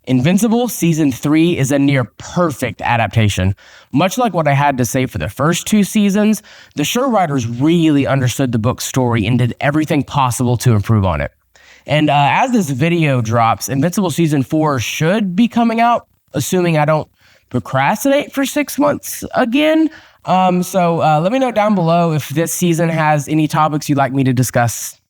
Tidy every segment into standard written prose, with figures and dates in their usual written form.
Invincible Season 3 is a near perfect adaptation. Much like what I had to say for the first 2 seasons, the show writers really understood the book's story and did everything possible to improve on it. And as this video drops, Invincible Season 4 should be coming out, assuming I don't procrastinate for 6 months again. So let me know down below if this season has any topics you'd like me to discuss.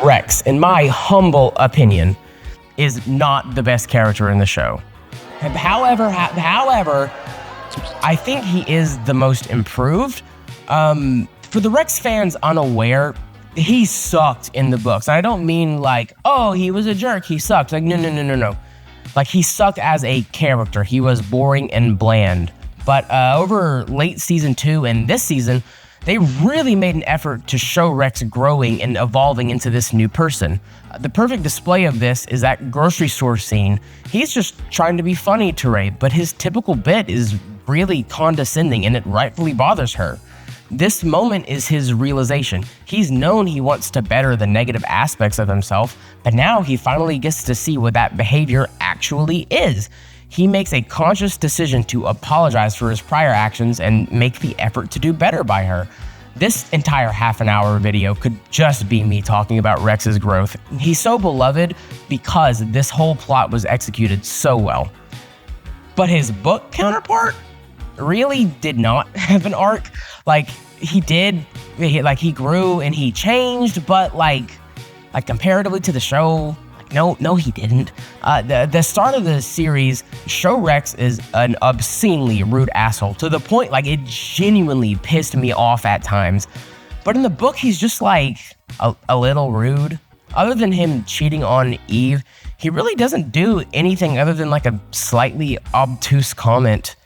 Rex, in my humble opinion, is not the best character in the show. However, I think he is the most improved. For the Rex fans unaware, he sucked in the books. And I don't mean like, oh, he was a jerk, he sucked. Like, no. Like, he sucked as a character. He was boring and bland. But over late season 2 and this season, they really made an effort to show Rex growing and evolving into this new person. The perfect display of this is that grocery store scene. He's just trying to be funny to Ray, but his typical bit is really condescending and it rightfully bothers her. This moment is his realization. He's known he wants to better the negative aspects of himself, but now he finally gets to see what that behavior actually is. He makes a conscious decision to apologize for his prior actions and make the effort to do better by her. This entire half-an-hour video could just be me talking about Rex's growth. He's so beloved because this whole plot was executed so well. But his book counterpart really did not have an arc. Like, he grew and he changed, but like comparatively to the show, no, he didn't. The start of the series show Rex is an obscenely rude asshole to the point like it genuinely pissed me off at times. But in the book, he's just like a little rude. Other than him cheating on Eve, he really doesn't do anything other than like a slightly obtuse comment.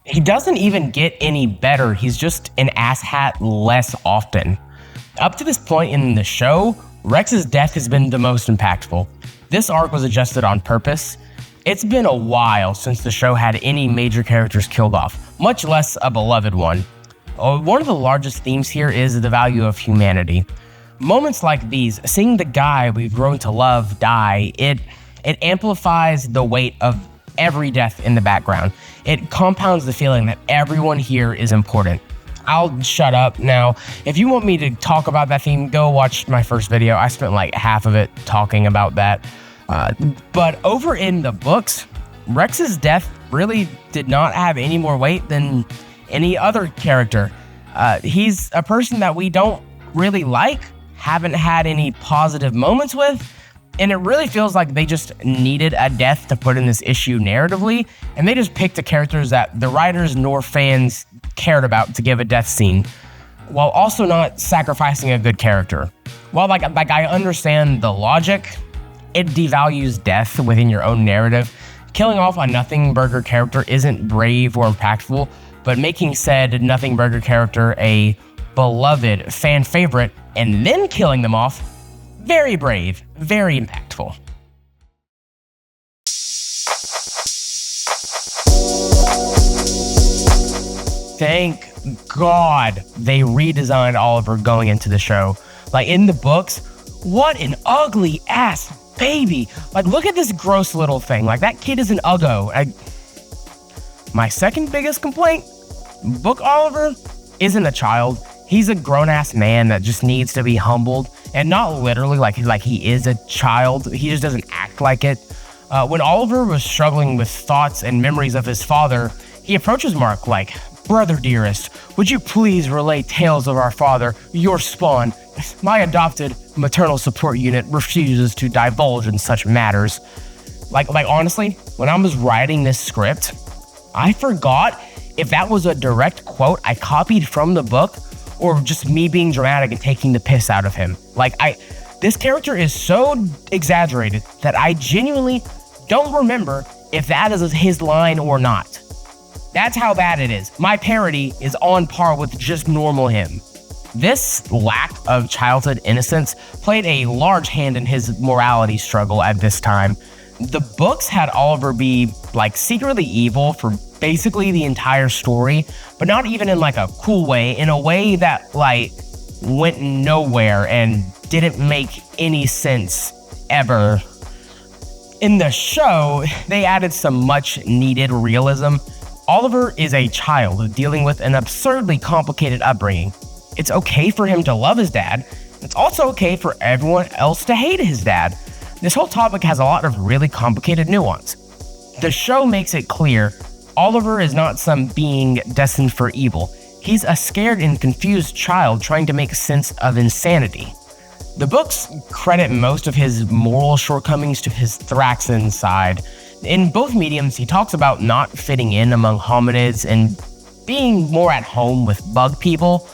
He doesn't even get any better. He's just an asshat less often. Up to this point in the show, Rex's death has been the most impactful. This arc was adjusted on purpose. It's been a while since the show had any major characters killed off, much less a beloved one. One of the largest themes here is the value of humanity. Moments like these, seeing the guy we've grown to love die, it amplifies the weight of every death in the background. It compounds the feeling that everyone here is important. I'll shut up now. If you want me to talk about that theme, go watch my first video. I spent like half of it talking about that. But over in the books, Rex's death really did not have any more weight than any other character. He's a person that we don't really like, haven't had any positive moments with, and it really feels like they just needed a death to put in this issue narratively, and they just picked the characters that the writers nor fans cared about to give a death scene, while also not sacrificing a good character. While like I understand the logic, it devalues death within your own narrative. Killing off a Nothing Burger character isn't brave or impactful, but making said Nothing Burger character a beloved fan favorite and then killing them off, very brave, very impactful. Thank God they redesigned Oliver going into the show. Like in the books, what an ugly ass baby. Like look at this gross little thing. Like that kid is an uggo. My second biggest complaint, book Oliver isn't a child. He's a grown ass man that just needs to be humbled, and not literally like he is a child. He just doesn't act like it. When Oliver was struggling with thoughts and memories of his father, he approaches Mark like, "Brother dearest, would you please relay tales of our father, your spawn? My adopted maternal support unit refuses to divulge in such matters." Like honestly, when I was writing this script, I forgot if that was a direct quote I copied from the book or just me being dramatic and taking the piss out of him. This character is so exaggerated that I genuinely don't remember if that is his line or not. That's how bad it is. My parody is on par with just normal him. This lack of childhood innocence played a large hand in his morality struggle at this time. The books had Oliver be secretly evil for basically the entire story, but not even in a cool way, in a way that went nowhere and didn't make any sense ever. In the show, they added some much needed realism. Oliver is a child dealing with an absurdly complicated upbringing. It's okay for him to love his dad. It's also okay for everyone else to hate his dad. This whole topic has a lot of really complicated nuance. The show makes it clear Oliver is not some being destined for evil. He's a scared and confused child trying to make sense of insanity. The books credit most of his moral shortcomings to his Thraxan side. In both mediums, he talks about not fitting in among hominids and being more at home with bug people.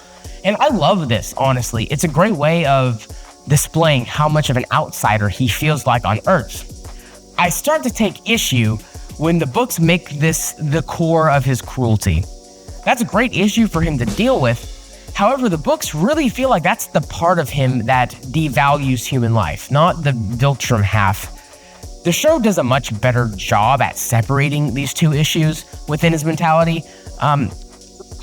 And I love this, honestly. It's a great way of displaying how much of an outsider he feels like on Earth. I start to take issue when the books make this the core of his cruelty. That's a great issue for him to deal with. However, the books really feel like that's the part of him that devalues human life, not the Viltrum half. The show does a much better job at separating these two issues within his mentality. I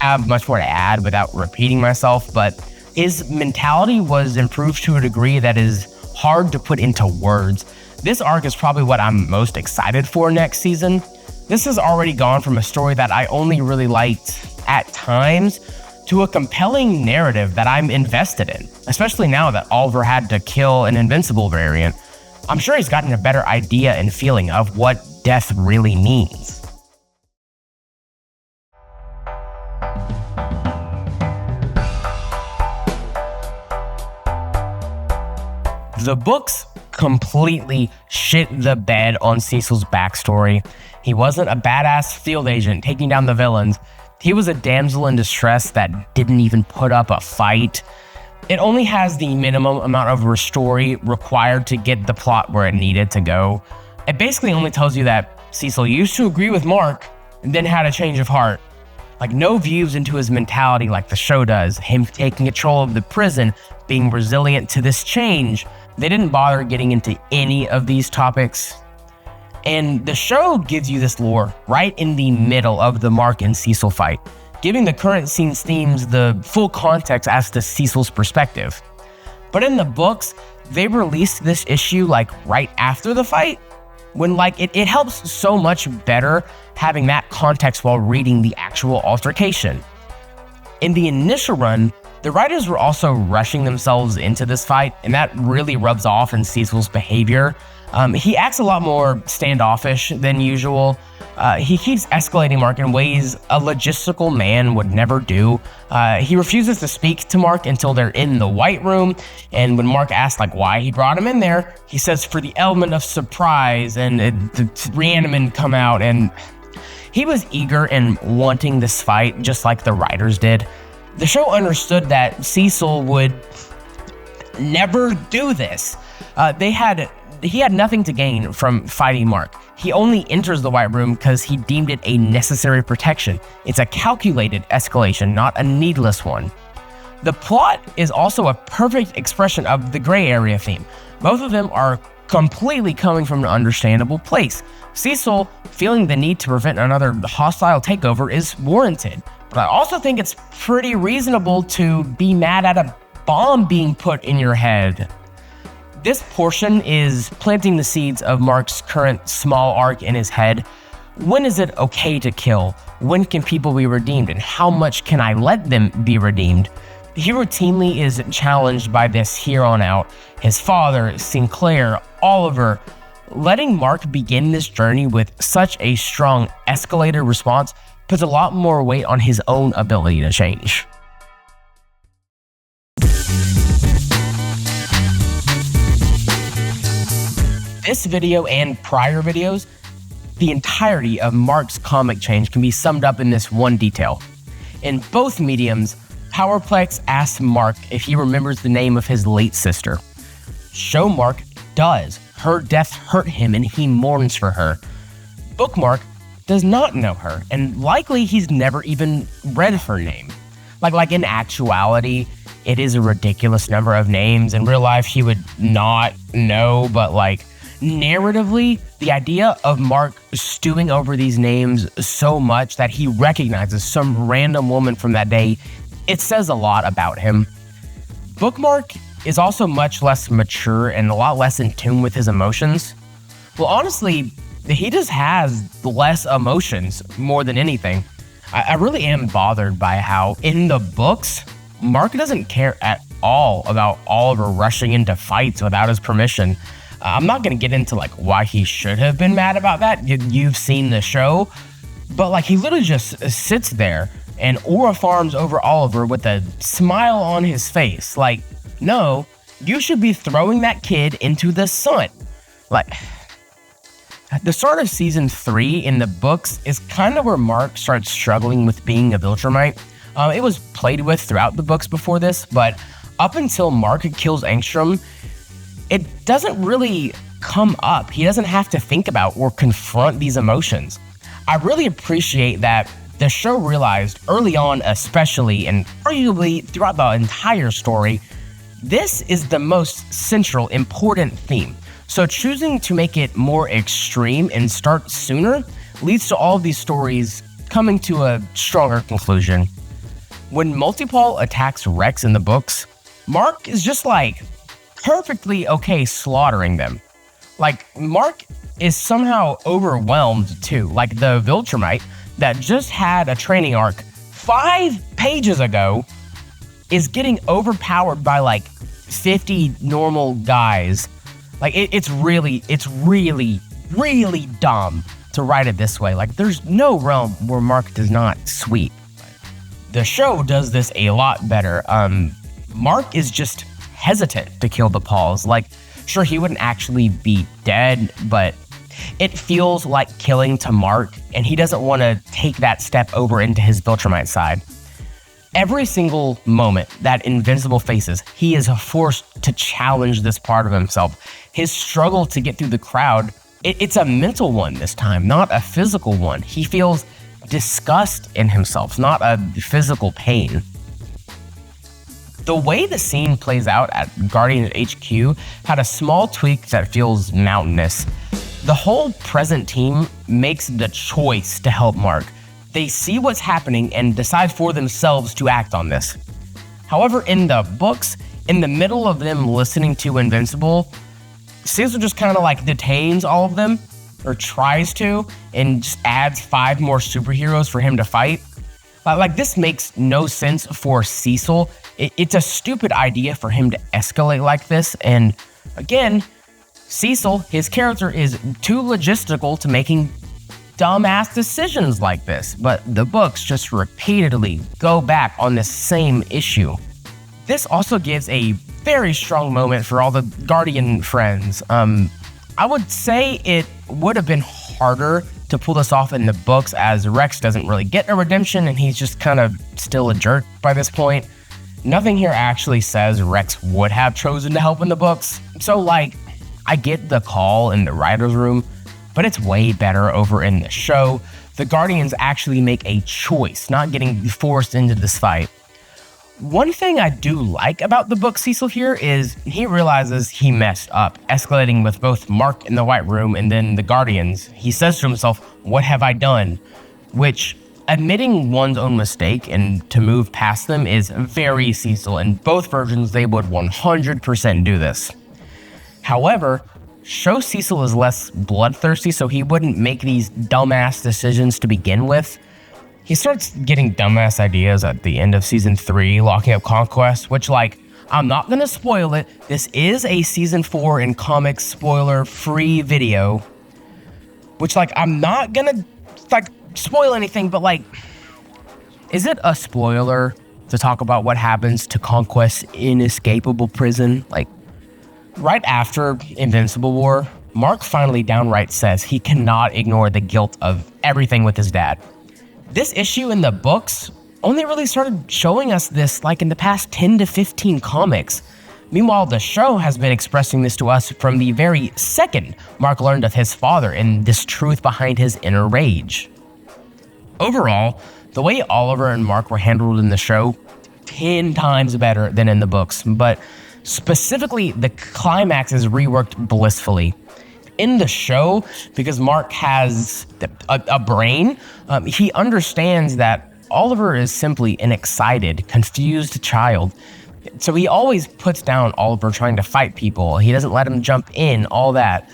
have much more to add without repeating myself, but his mentality was improved to a degree that is hard to put into words. This arc is probably what I'm most excited for next season. This has already gone from a story that I only really liked at times to a compelling narrative that I'm invested in, especially now that Oliver had to kill an Invincible variant. I'm sure he's gotten a better idea and feeling of what death really means. The books completely shit the bed on Cecil's backstory. He wasn't a badass field agent taking down the villains. He was a damsel in distress that didn't even put up a fight. It only has the minimum amount of story required to get the plot where it needed to go. It basically only tells you that Cecil used to agree with Mark and then had a change of heart. Like, no views into his mentality like the show does, him taking control of the prison, being resilient to this change. They didn't bother getting into any of these topics. And the show gives you this lore right in the middle of the Mark and Cecil fight, giving the current scene's themes the full context as to Cecil's perspective. But in the books, they released this issue like right after the fight, when like it helps so much better having that context while reading the actual altercation. In the initial run, the writers were also rushing themselves into this fight, and that really rubs off in Cecil's behavior. He acts a lot more standoffish than usual. He keeps escalating Mark in ways a logistical man would never do. He refuses to speak to Mark until they're in the White Room, and when Mark asks like why he brought him in there, he says for the element of surprise, and the Reanimen come out, and he was eager and wanting this fight just like the writers did. The show understood that Cecil would never do this. He had nothing to gain from fighting Mark. He only enters the White Room because he deemed it a necessary protection. It's a calculated escalation, not a needless one. The plot is also a perfect expression of the gray area theme. Both of them are completely coming from an understandable place. Cecil feeling the need to prevent another hostile takeover is warranted, but I also think it's pretty reasonable to be mad at a bomb being put in your head. This portion is planting the seeds of Mark's current small arc in his head. When is it okay to kill? When can people be redeemed? And how much can I let them be redeemed? He routinely is challenged by this here on out. His father, Sinclair, Oliver. Letting Mark begin this journey with such a strong escalated response puts a lot more weight on his own ability to change. This video and prior videos, the entirety of Mark's comic change can be summed up in this one detail. In both mediums, POWERPLEX asks Mark if he remembers the name of his late sister. Show Mark does. Her death hurt him and he mourns for her. Bookmark does not know her, and likely he's never even read her name. Like in actuality, it is a ridiculous number of names. In real life, he would not know, but like narratively, the idea of Mark stewing over these names so much that he recognizes some random woman from that day, it says a lot about him. Bookmark is also much less mature and a lot less in tune with his emotions. Well, honestly, he just has less emotions more than anything. I really am bothered by how in the books, Mark doesn't care at all about Oliver rushing into fights without his permission. I'm not going to get into like why he should have been mad about that. You've seen the show, but like he literally just sits there and aura farms over Oliver with a smile on his face. Like, no, you should be throwing that kid into the sun. Like, at the start of season 3 in the books is kind of where Mark starts struggling with being a Viltrumite. It was played with throughout the books before this, but up until Mark kills Angstrom, it doesn't really come up. He doesn't have to think about or confront these emotions. I really appreciate that the show realized early on, especially, and arguably throughout the entire story, this is the most central, important theme. So choosing to make it more extreme and start sooner leads to all of these stories coming to a stronger conclusion. When Multipole attacks Rex in the books, Mark is just like perfectly okay slaughtering them. Like, Mark is somehow overwhelmed too. Like the Viltrumite that just had a training arc 5 pages ago is getting overpowered by like 50 normal guys. Like, it's really dumb to write it this way. Like, there's no realm where Mark does not sweep. The show does this a lot better. Mark is just hesitant to kill the Pauls. Like, sure, he wouldn't actually be dead, but it feels like killing to Mark, and he doesn't want to take that step over into his Viltrumite side. Every single moment that Invincible faces, he is forced to challenge this part of himself. His struggle to get through the crowd, it's a mental one this time, not a physical one. He feels disgust in himself, not a physical pain. The way the scene plays out at Guardians HQ had a small tweak that feels mountainous. The whole present team makes the choice to help Mark. They see what's happening and decide for themselves to act on this. However, in the books, in the middle of them listening to Invincible, CECIL just kind of like detains all of them, or tries to, and just adds 5 more superheroes for him to fight. Like, this makes no sense for CECIL. It's a stupid idea for him to escalate like this, and again, CECIL, his character, is too logistical to making dumbass decisions like this, but the books just repeatedly go back on this same issue. This also gives a very strong moment for all the Guardian friends. I would say it would have been harder to pull this off in the books, as Rex doesn't really get a redemption and he's just kind of still a jerk by this point. Nothing here actually says Rex would have chosen to help in the books, so like, I get the call in the writer's room, but it's way better over in the show. The Guardians actually make a choice, not getting forced into this fight. One thing I do like about the book CECIL here is he realizes he messed up, escalating with both Mark in the White Room and then the Guardians. He says to himself, "What have I done?" Which, admitting one's own mistake and to move past them is very CECIL. In both versions, they would 100% do this. However, show CECIL is less bloodthirsty, so he wouldn't make these dumbass decisions to begin with. He starts getting dumbass ideas at the end of season 3, locking up Conquest, which, like, I'm not gonna spoil it. This is a season 4 in comics spoiler-free video, which, like, I'm not gonna, like, spoil anything, but, like, is it a spoiler to talk about what happens to Conquest's inescapable prison? Like, right after Invincible War, Mark finally downright says he cannot ignore the guilt of everything with his dad. This issue in the books only really started showing us this like in the past 10 to 15 comics. Meanwhile, the show has been expressing this to us from the very second Mark learned of his father and this truth behind his inner rage. Overall, the way Oliver and Mark were handled in the show, 10 times better than in the books, but specifically, the climax is reworked blissfully. In the show, because Mark has a brain, he understands that Oliver is simply an excited, confused child. So he always puts down Oliver trying to fight people. He doesn't let him jump in, all that.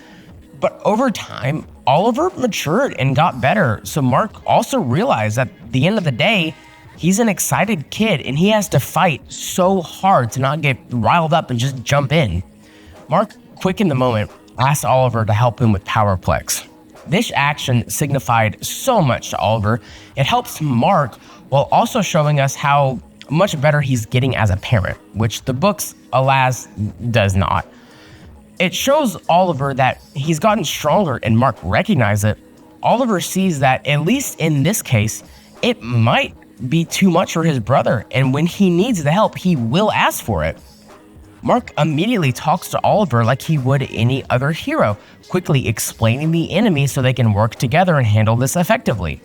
But over time, Oliver matured and got better. So Mark also realized that at the end of the day, he's an excited kid and he has to fight so hard to not get riled up and just jump in. Mark, quick in the moment, asked Oliver to help him with POWERPLEX. This action signified so much to Oliver. It helps Mark while also showing us how much better he's getting as a parent, which the books, alas, does not. It shows Oliver that he's gotten stronger and Mark recognizes it. Oliver sees that, at least in this case, it might be too much for his brother, and when he needs the help, he will ask for it. Mark immediately talks to Oliver like he would any other hero, quickly explaining the enemy so they can work together and handle this effectively.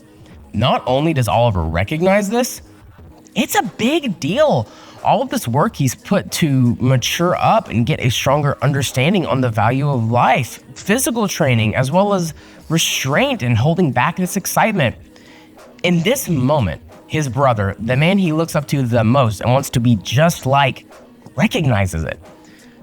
Not only does Oliver recognize this, it's a big deal. All of this work he's put to mature up and get a stronger understanding on the value of life, physical training, as well as restraint and holding back this excitement. In this moment, his brother, the man he looks up to the most and wants to be just like, recognizes it.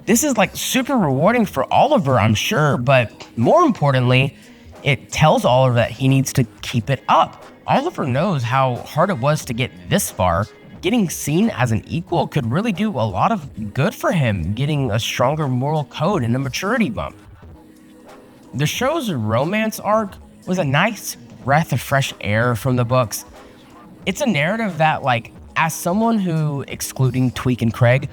This is like super rewarding for Oliver, I'm sure, but more importantly, it tells Oliver that he needs to keep it up. Oliver knows how hard it was to get this far. Getting seen as an equal could really do a lot of good for him, getting a stronger moral code and a maturity bump. The show's romance arc was a nice breath of fresh air from the books. It's a narrative that, like, as someone who, excluding Tweek and Craig,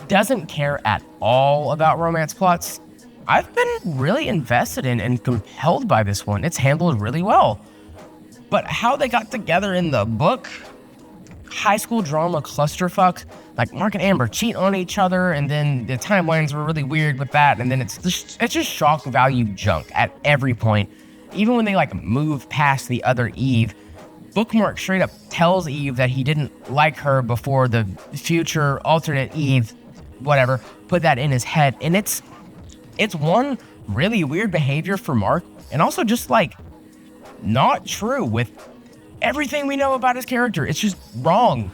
doesn't care at all about romance plots, I've been really invested in and compelled by this one. It's handled really well. But how they got together in the book, high school drama clusterfuck, like Mark and Amber cheat on each other, and then the timelines were really weird with that, and then it's just shock value junk at every point. Even when they like move past the other Eve, Bookmark straight up tells Eve that he didn't like her before the future alternate Eve, whatever, put that in his head, and it's one really weird behavior for Mark, and also just like not true with everything we know about his character. It's just wrong.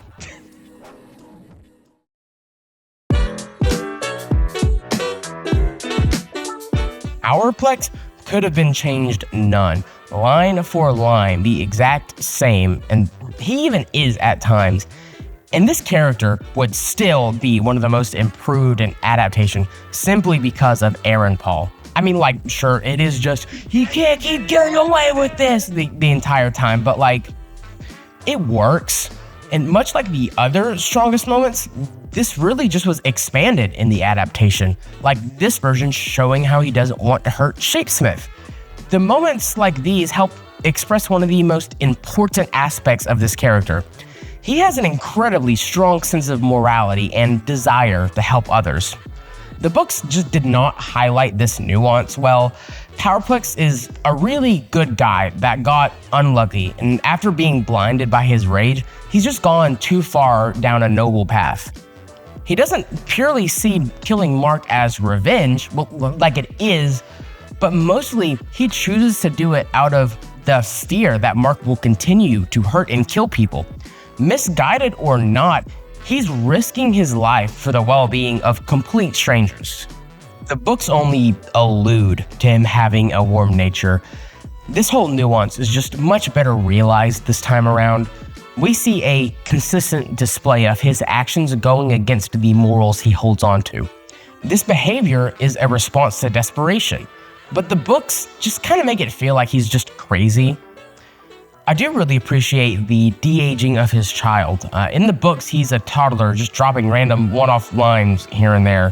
POWERPLEX could have been changed none. Line for line, the exact same, and he even is at times. And this character would still be one of the most improved in adaptation simply because of Aaron Paul. I mean, like, sure, it is just, he can't keep getting away with this the entire time, but like, it works. And much like the other strongest moments, this really just was expanded in the adaptation, like this version showing how he doesn't want to hurt Shapesmith. The moments like these help express one of the most important aspects of this character. He has an incredibly strong sense of morality and desire to help others. The books just did not highlight this nuance well. POWERPLEX is a really good guy that got unlucky, and after being blinded by his rage, he's just gone too far down a noble path. He doesn't purely see killing Mark as revenge, well, like it is, but mostly he chooses to do it out of the fear that Mark will continue to hurt and kill people. Misguided or not, he's risking his life for the well-being of complete strangers. The books only allude to him having a warm nature. This whole nuance is just much better realized this time around. We see a consistent display of his actions going against the morals he holds on to. This behavior is a response to desperation, but the books just kind of make it feel like he's just crazy. I do really appreciate the de-aging of his child. In the books, he's a toddler, just dropping random one-off lines here and there.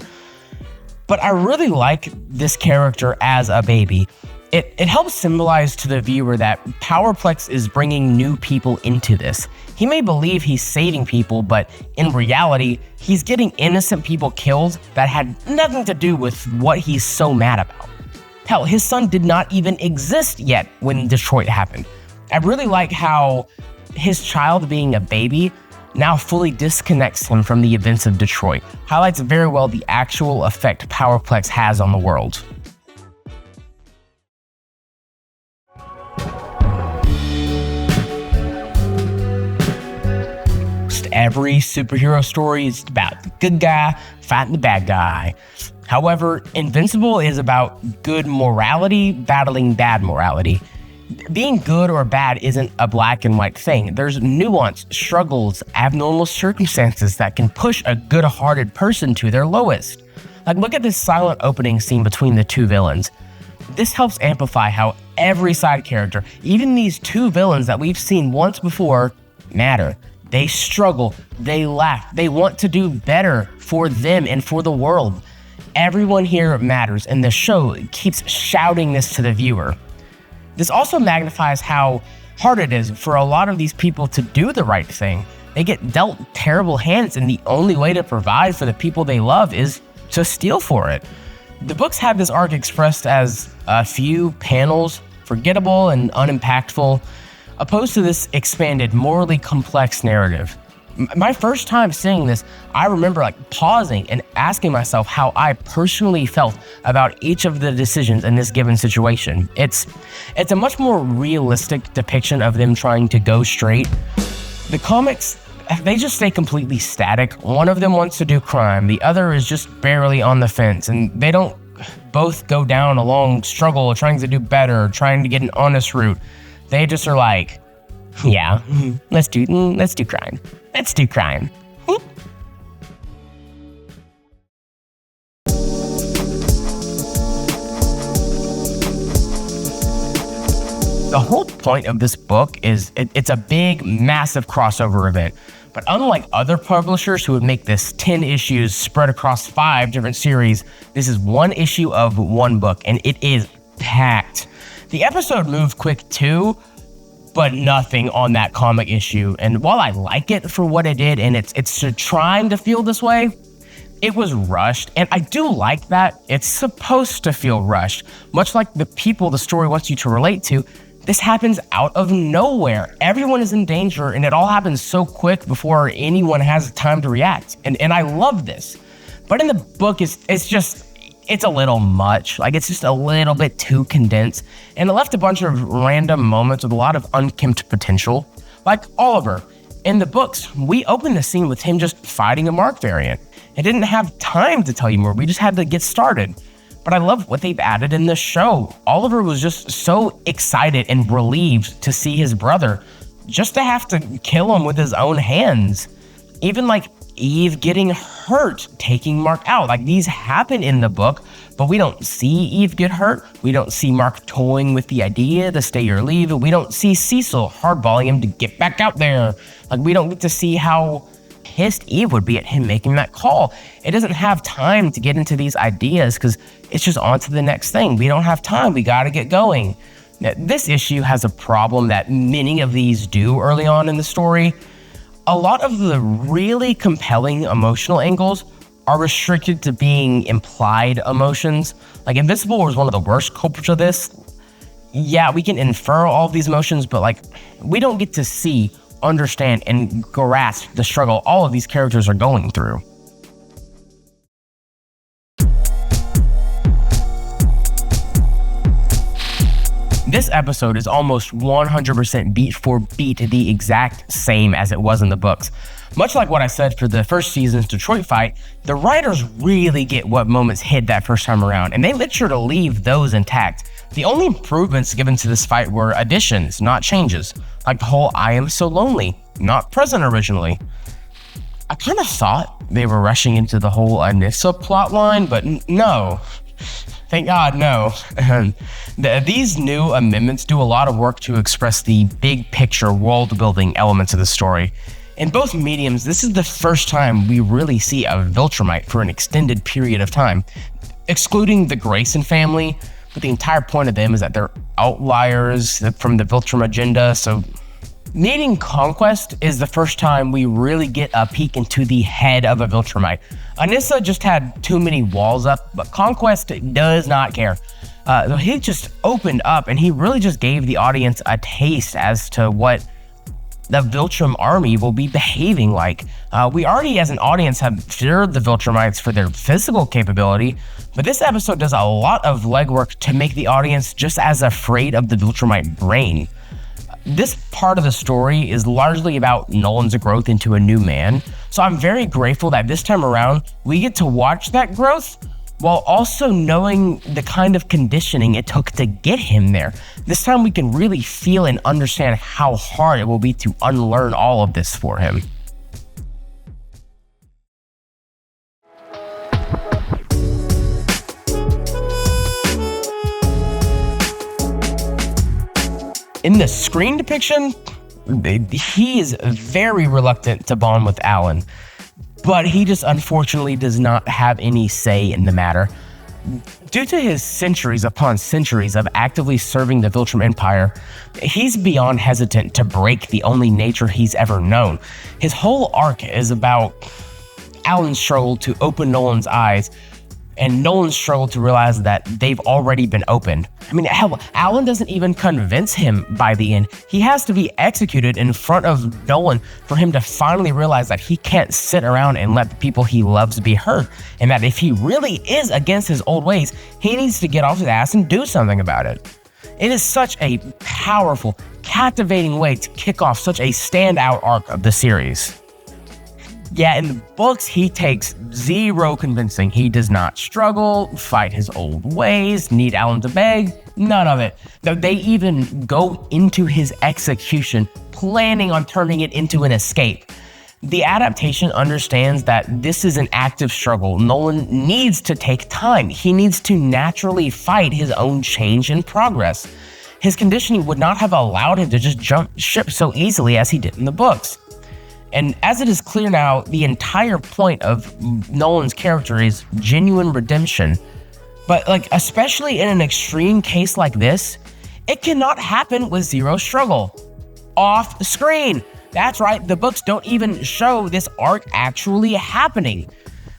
But I really like this character as a baby. It helps symbolize to the viewer that POWERPLEX is bringing new people into this. He may believe he's saving people, but in reality, he's getting innocent people killed that had nothing to do with what he's so mad about. Hell, his son did not even exist yet when Detroit happened. I really like how his child being a baby now fully disconnects him from the events of Detroit. Highlights very well the actual effect POWERPLEX has on the world. every superhero story is about the good guy fighting the bad guy. However, Invincible is about good morality battling bad morality. Being good or bad isn't a black and white thing. There's nuance, struggles, abnormal circumstances that can push a good-hearted person to their lowest. Like, look at this silent opening scene between the two villains. This helps amplify how every side character, even these two villains that we've seen once before, matter. They struggle, they laugh, they want to do better for them and for the world. Everyone here matters, and the show keeps shouting this to the viewer. This also magnifies how hard it is for a lot of these people to do the right thing. They get dealt terrible hands, and the only way to provide for the people they love is to steal for it. The books have this arc expressed as a few panels, forgettable and unimpactful, opposed to this expanded, morally complex narrative. My first time seeing this, I remember pausing and asking myself how I personally felt about each of the decisions in this given situation. It's a much more realistic depiction of them trying to go straight. The comics, they just stay completely static. One of them wants to do crime, the other is just barely on the fence, and they don't both go down a long struggle trying to do better, trying to get an honest route. They just are like, yeah, let's do crime. Let's do crime. The whole point of this book is it's a big, massive crossover event. But unlike other publishers who would make this 10 issues spread across 5 different series, this is one issue of one book, and it is packed. The episode moved quick too, but nothing on that comic issue. And while I like it for what it did, and it's trying to feel this way, it was rushed. And I do like that. It's supposed to feel rushed. Much like the people the story wants you to relate to, this happens out of nowhere. Everyone is in danger, and it all happens so quick before anyone has time to react. And I love this. But in the book, it's a little much. It's just a little bit too condensed, and it left a bunch of random moments with a lot of unkempt potential. Like Oliver. In the books, we opened the scene with him just fighting a Mark variant. It didn't have time to tell you more, we just had to get started. But I love what they've added in this show. Oliver was just so excited and relieved to see his brother, just to have to kill him with his own hands. Even Eve getting hurt, taking Mark out. These happen in the book, but we don't see Eve get hurt. We don't see Mark toying with the idea to stay or leave. We don't see CECIL hardballing him to get back out there. We don't get to see how pissed Eve would be at him making that call. It doesn't have time to get into these ideas because it's just on to the next thing. We don't have time. We got to get going. Now, this issue has a problem that many of these do early on in the story. A lot of the really compelling emotional angles are restricted to being implied emotions. Invincible was one of the worst culprits of this. Yeah, we can infer all of these emotions, but we don't get to see, understand, and grasp the struggle all of these characters are going through. This episode is almost 100% beat for beat the exact same as it was in the books. Much like what I said for the first season's Detroit fight, the writers really get what moments hit that first time around, and they made sure to leave those intact. The only improvements given to this fight were additions, not changes. Like the whole "I am so lonely," not present originally. I kind of thought they were rushing into the whole Anissa plotline, but no. Thank God, no. These new amendments do a lot of work to express the big picture world-building elements of the story. In both mediums, this is the first time we really see a Viltrumite for an extended period of time. Excluding the GRAYSON family, but the entire point of them is that they're outliers from the Viltrum agenda, so meeting Conquest is the first time we really get a peek into the head of a Viltrumite. Anissa just had too many walls up, but Conquest does not care. He just opened up, and he really just gave the audience a taste as to what the Viltrum army will be behaving like. We already, as an audience, have feared the Viltrumites for their physical capability, but this episode does a lot of legwork to make the audience just as afraid of the Viltrumite brain. This part of the story is largely about Nolan's growth into a new man, so I'm very grateful that this time around we get to watch that growth while also knowing the kind of conditioning it took to get him there. This time we can really feel and understand how hard it will be to unlearn all of this for him. In the screen depiction, he is very reluctant to bond with Alan, but he just unfortunately does not have any say in the matter. Due to his centuries upon centuries of actively serving the Viltrum Empire, he's beyond hesitant to break the only nature he's ever known. His whole arc is about Alan's struggle to open Nolan's eyes, and Nolan's struggle to realize that they've already been opened. I mean, hell, Alan doesn't even convince him by the end. He has to be executed in front of Nolan for him to finally realize that he can't sit around and let the people he loves be hurt, and that if he really is against his old ways, he needs to get off his ass and do something about it. It is such a powerful, captivating way to kick off such a standout arc of the series. Yeah, in the books, he takes zero convincing. He does not struggle, fight his old ways, need Alan to beg, none of it. Though they even go into his execution, planning on turning it into an escape. The adaptation understands that this is an active struggle. Nolan needs to take time. He needs to naturally fight his own change and progress. His conditioning would not have allowed him to just jump ship so easily as he did in the books. And as it is clear now, the entire point of Nolan's character is genuine redemption. But especially in an extreme case like this, it cannot happen with zero struggle. Off screen. That's right, the books don't even show this arc actually happening.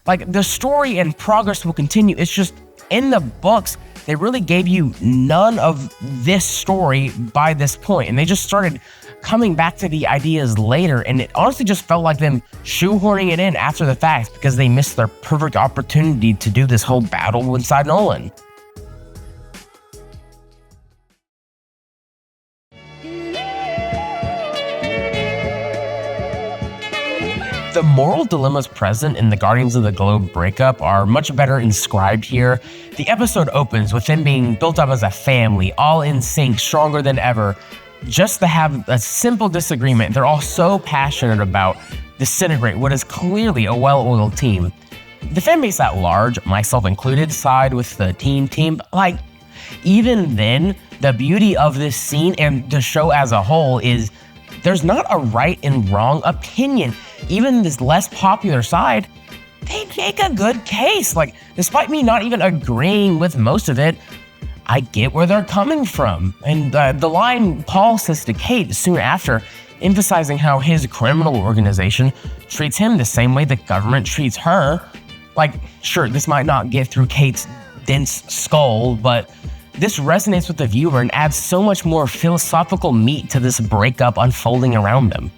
The story and progress will continue. It's just in the books, they really gave you none of this story by this point, and they just started coming back to the ideas later, and it honestly just felt like them shoehorning it in after the fact because they missed their perfect opportunity to do this whole battle inside Nolan. The moral dilemmas present in the Guardians of the Globe breakup are much better inscribed here. The episode opens with them being built up as a family, all in sync, stronger than ever. Just to have a simple disagreement they're all so passionate about disintegrate what is clearly a well-oiled team. The fanbase at large, myself included, side with the team. Even then, the beauty of this scene and the show as a whole is there's not a right and wrong opinion. Even this less popular side, they make a good case. Despite me not even agreeing with most of it, I get where they're coming from. And the line Paul says to Kate soon after, emphasizing how his criminal organization treats him the same way the government treats her. Sure, this might not get through Kate's dense skull, but this resonates with the viewer and adds so much more philosophical meat to this breakup unfolding around them.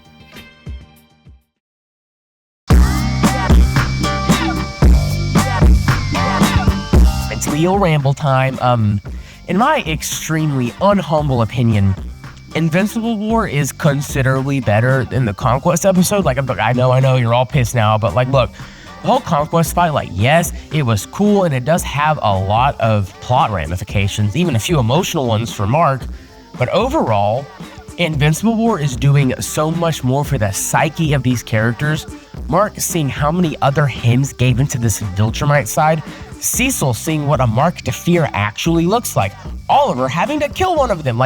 It's Leo Ramble time. In my extremely unhumble opinion, Invincible War is considerably better than the Conquest episode. I know, you're all pissed now, but look, the whole Conquest fight, yes, it was cool, and it does have a lot of plot ramifications, even a few emotional ones for Mark, but overall, Invincible War is doing so much more for the psyche of these characters. Mark seeing how many other hymns gave into this Viltrumite side, Cecil seeing what a mark to fear actually looks like, Oliver having to kill one of them.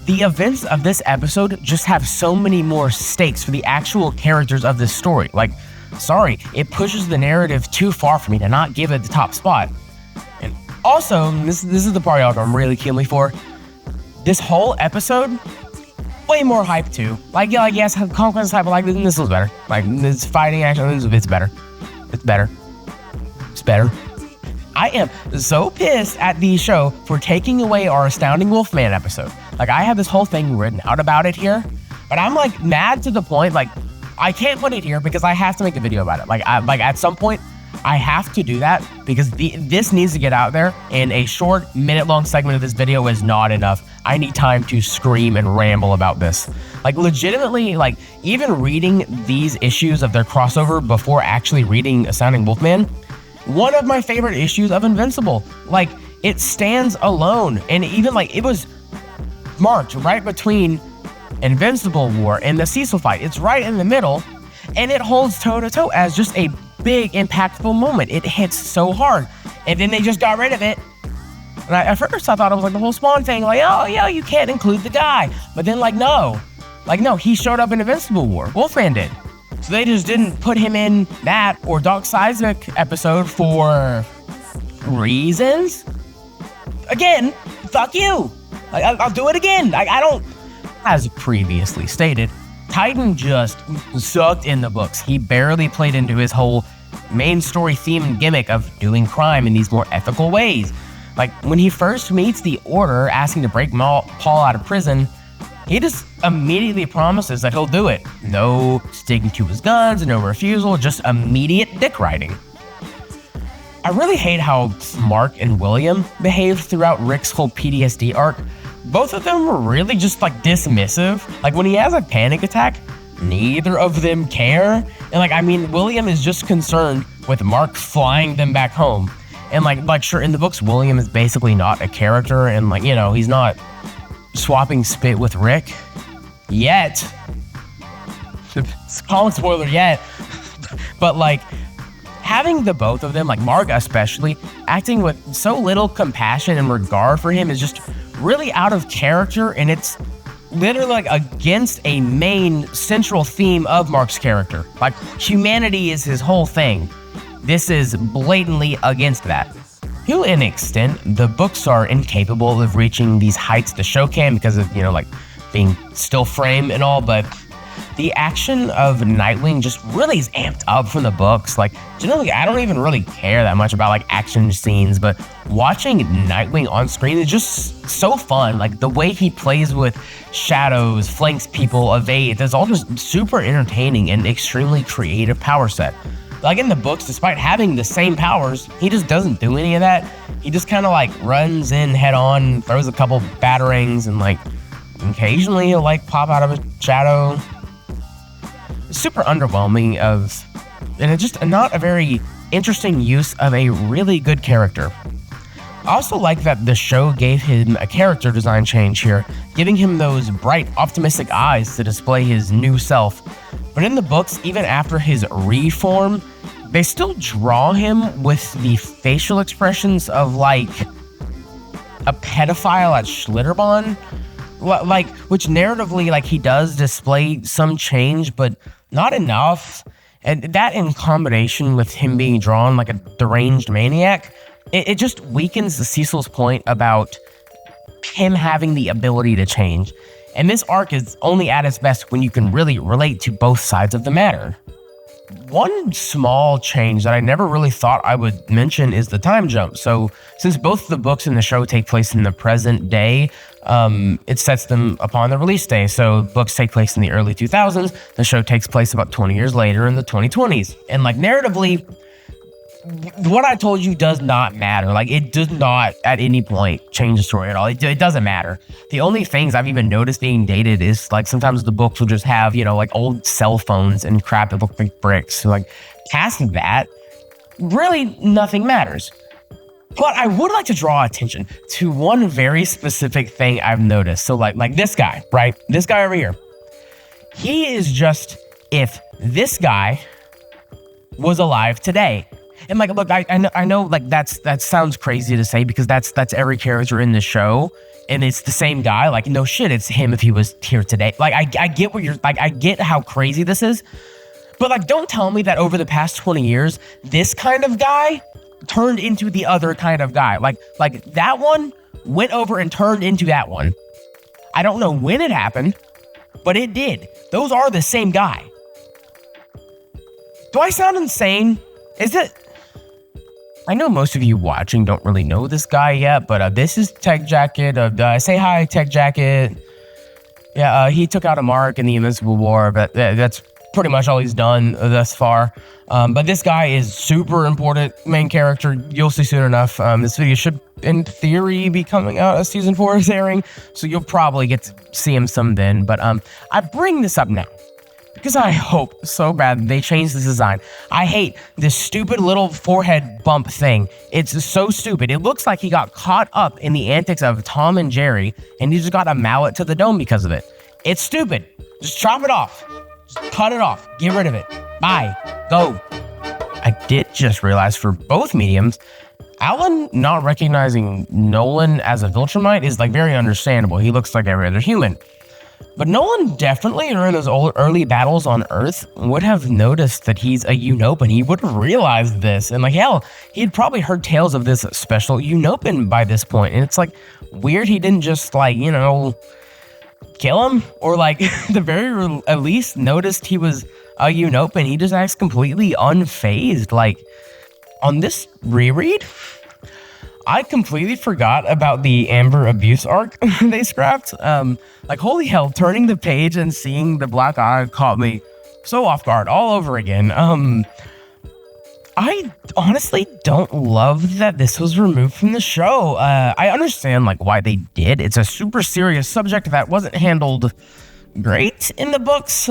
The events of this episode just have so many more stakes for the actual characters of this story. Sorry, it pushes the narrative too far for me to not give it the top spot. And also, this is the part I'm really keenly for, this whole episode, way more hype too. Yes, Conquest hype, but this was better. This fighting action, it's better. It's better. I am so pissed at the show for taking away our Astounding Wolfman episode. I have this whole thing written out about it here, but I'm mad to the point, I can't put it here because I have to make a video about it. At some point, I have to do that because this needs to get out there, and a short minute-long segment of this video is not enough. I need time to scream and ramble about this. Like, legitimately, like, even reading these issues of their crossover before actually reading Astounding Wolfman, one of my favorite issues of Invincible. Like, it stands alone, and even, like, it was marked right between Invincible War and the Cecil fight. It's right in the middle, and it holds toe-to-toe as just a big, impactful moment. It hits so hard, and then they just got rid of it. And at first I thought it was like the whole Spawn thing, like, oh yeah, you can't include the guy. But then like, no, he showed up in Invincible War. Wolfman did. So they just didn't put him in that or Doc Seismic episode for reasons. Again, fuck you. Like, I'll do it again. Like, I don't, as previously stated, Titan just sucked in the books. He barely played into his whole main story theme and gimmick of doing crime in these more ethical ways. Like, when he first meets the Order asking to break Paul out of prison, he just immediately promises that he'll do it. No sticking to his guns, no refusal, just immediate dick riding. I really hate how Mark and William behaved throughout Rick's whole PTSD arc. Both of them were really just like dismissive. Like, when he has a panic attack, neither of them care. And like, I mean, William is just concerned with Mark flying them back home. And like sure, in the books, William is basically not a character, and like, you know, he's not swapping spit with Rick yet. Comic spoiler yet. But like, having the both of them, like Mark especially, acting with so little compassion and regard for him is just really out of character, and it's literally like against a main central theme of Mark's character. Like, humanity is his whole thing. This is blatantly against that. To an extent, the books are incapable of reaching these heights the show can because of, you know, like being still frame and all, but the action of Nightwing just really is amped up from the books. Like, generally, I don't even really care that much about like action scenes, but watching Nightwing on screen is just so fun. Like, the way he plays with shadows, flanks people, evades, it's all just super entertaining and extremely creative power set. Like, in the books, despite having the same powers, he just doesn't do any of that. He just kind of like runs in head on, throws a couple batarangs, and like occasionally he'll like pop out of a shadow. It's super underwhelming and it's just not a very interesting use of a really good character. I also like that the show gave him a character design change here, giving him those bright, optimistic eyes to display his new self. But in the books, even after his reform, they still draw him with the facial expressions of like a pedophile at Schlitterbahn, like, which narratively, like, he does display some change, but not enough. And that, in combination with him being drawn like a deranged maniac, it just weakens the Cecil's point about him having the ability to change. And this arc is only at its best when you can really relate to both sides of the matter. One small change that I never really thought I would mention is the time jump. So since both the books and the show take place in the present day, it sets them upon the release day. So books take place in the early 2000s, the show takes place about 20 years later in the 2020s. And like, narratively, what I told you does not matter. Like, it does not at any point change the story at all. It doesn't matter. The only things I've even noticed being dated is like sometimes the books will just have, you know, like old cell phones and crap that look like bricks. So like, past that, really nothing matters. But I would like to draw attention to one very specific thing I've noticed. So like this guy, right? This guy over here. He is just, if this guy was alive today. And like, look, I know like that sounds crazy to say because that's every character in the show, and it's the same guy. Like, no shit, it's him if he was here today. Like, I get what you're like, I get how crazy this is, but like, don't tell me that over the past 20 years, this kind of guy turned into the other kind of guy. Like that one went over and turned into that one. I don't know when it happened, but it did. Those are the same guy. Do I sound insane? Is it? I know most of you watching don't really know this guy yet, but this is Tech Jacket. Say hi, Tech Jacket. Yeah, he took out a Mark in the Invincible War, but that's pretty much all he's done thus far. But this guy is super important main character. You'll see soon enough. This video should, in theory, be coming out as season 4 is airing, so you'll probably get to see him some then. But I bring this up now because I hope so bad they change this design. I hate this stupid little forehead bump thing. It's so stupid. It looks like he got caught up in the antics of Tom and Jerry, and he just got a mallet to the dome because of it. It's stupid. Just chop it off. Just cut it off. Get rid of it. Bye. Go. I did just realize for both mediums, Alan not recognizing Nolan as a Viltrumite is like very understandable. He looks like every other human. But Nolan definitely during those early battles on Earth would have noticed that he's a Unopan. He would have realized this. And like, hell, he had probably heard tales of this special Unopan by this point. And it's like weird he didn't just like, you know, kill him, or like the very at least noticed he was a Unopan. He just acts completely unfazed. Like on this reread, I completely forgot about the Amber abuse arc they scrapped. Like holy hell, turning the page and seeing the black eye caught me so off guard all over again. I honestly don't love that this was removed from the show. I understand like why they did. It's a super serious subject that wasn't handled great in the books.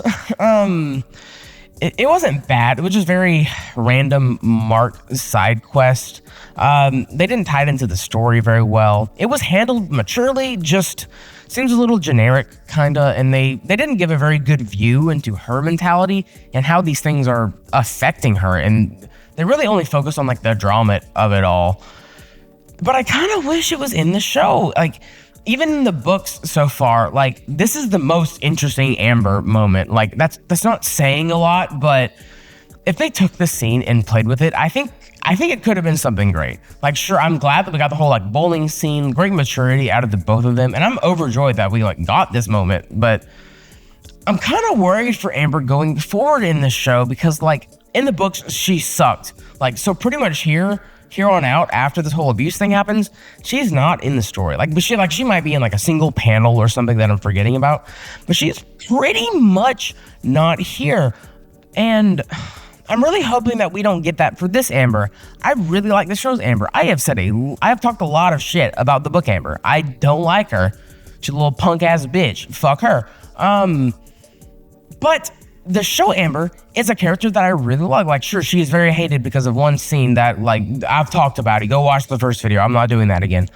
It wasn't bad. It was just very random Mark side quest. They didn't tie it into the story very well. It was handled maturely, just seems a little generic, kinda, and they didn't give a very good view into her mentality and how these things are affecting her, and they really only focus on like the drama of it all. But I kind of wish it was in the show. Like, even in the books so far, like this is the most interesting Amber moment. Like that's not saying a lot, but if they took the scene and played with it, I think it could have been something great. Like, sure, I'm glad that we got the whole like bowling scene, great maturity out of the both of them, and I'm overjoyed that we like got this moment. But I'm kind of worried for Amber going forward in this show because like in the books she sucked. Like so pretty much here on out, after this whole abuse thing happens, she's not in the story. Like, but she might be in like a single panel or something that I'm forgetting about, but she's pretty much not here. And I'm really hoping that we don't get that for this Amber. I really like the show's Amber. I have talked a lot of shit about the book Amber. I don't like her. She's a little punk ass bitch. Fuck her. But the show Amber is a character that I really like. Like, sure, she is very hated because of one scene that, like, I've talked about it. Go watch the first video. I'm not doing that again.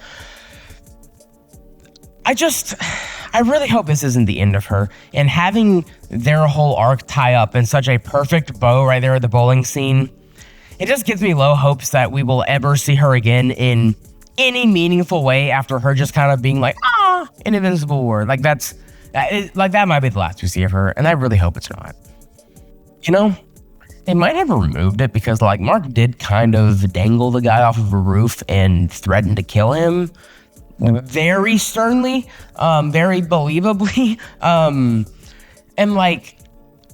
I really hope this isn't the end of her. And having their whole arc tie up in such a perfect bow right there at the bowling scene, it just gives me low hopes that we will ever see her again in any meaningful way after her just kind of being like, in Invincible War. Like, that might be the last we see of her, and I really hope it's not. You know, they might have removed it because, like, Mark did kind of dangle the guy off of a roof and threaten to kill him very sternly, very believably. And, like,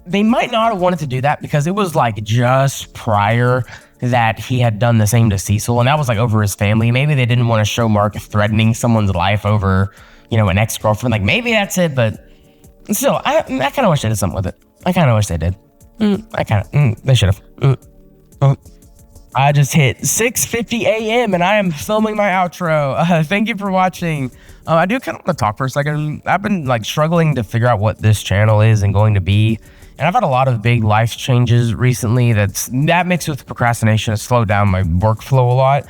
they might not have wanted to do that because it was, like, just prior that he had done the same to Cecil, and that was, like, over his family. Maybe they didn't want to show Mark threatening someone's life over, you know, an ex-girlfriend. Like, maybe that's it, but still, I kind of wish they did something with it. I kind of wish they did. They should have. I just hit 6:50 a.m. and I am filming my outro. Thank you for watching. I do kind of want to talk for a second. I've been like struggling to figure out what this channel is and going to be. And I've had a lot of big life changes recently that mixed with procrastination has slowed down my workflow a lot.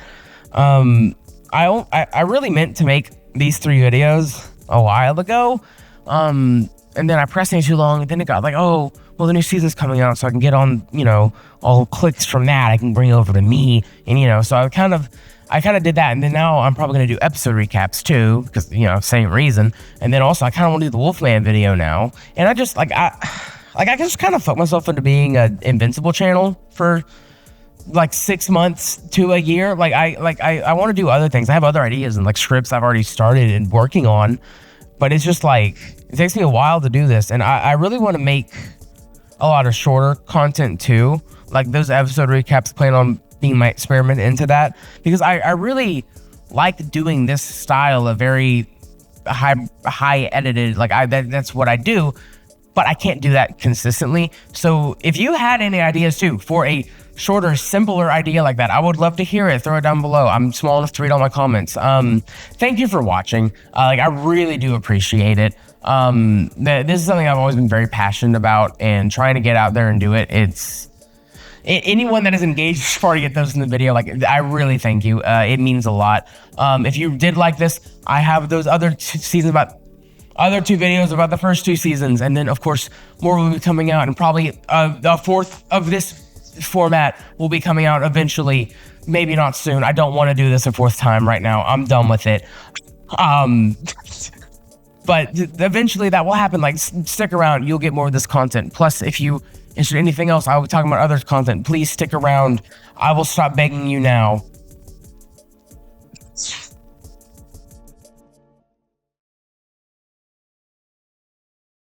I really meant to make these 3 videos a while ago. And then I procrastinated too long, and then it got like, oh, well, the new season's coming out, so I can get on, you know, all clicks from that I can bring over to me, and, you know, so I kind of did that, and then now I'm probably going to do episode recaps too, because, you know, same reason, and then also I kind of want to do the Wolfman video now, and I just, I just kind of fucked myself into being an Invincible channel for, like, 6 months to a year. I want to do other things. I have other ideas and, like, scripts I've already started and working on, but it's just, like, it takes me a while to do this, and I really want to make a lot of shorter content too. Like those episode recaps, plan on being my experiment into that, because I really like doing this style of very high edited, like that's what I do. but I can't do that consistently. So if you had any ideas too for a shorter, simpler idea like that, I would love to hear it. Throw it down below. I'm small enough to read all my comments. Thank you for watching. I really do appreciate it. This is something I've always been very passionate about, and trying to get out there and do it. Anyone that is engaged as far to get those in the video, like, I really thank you. It means a lot. If you did like this, I have those other two videos about the first 2 seasons, and then of course more will be coming out, and probably the 4th of this format will be coming out eventually. Maybe not soon. I don't want to do this a 4th time right now. I'm done with it. But eventually that will happen. Like, stick around, you'll get more of this content. Plus, if you interested in anything else, I will be talking about other content. Please stick around. I will stop begging you now.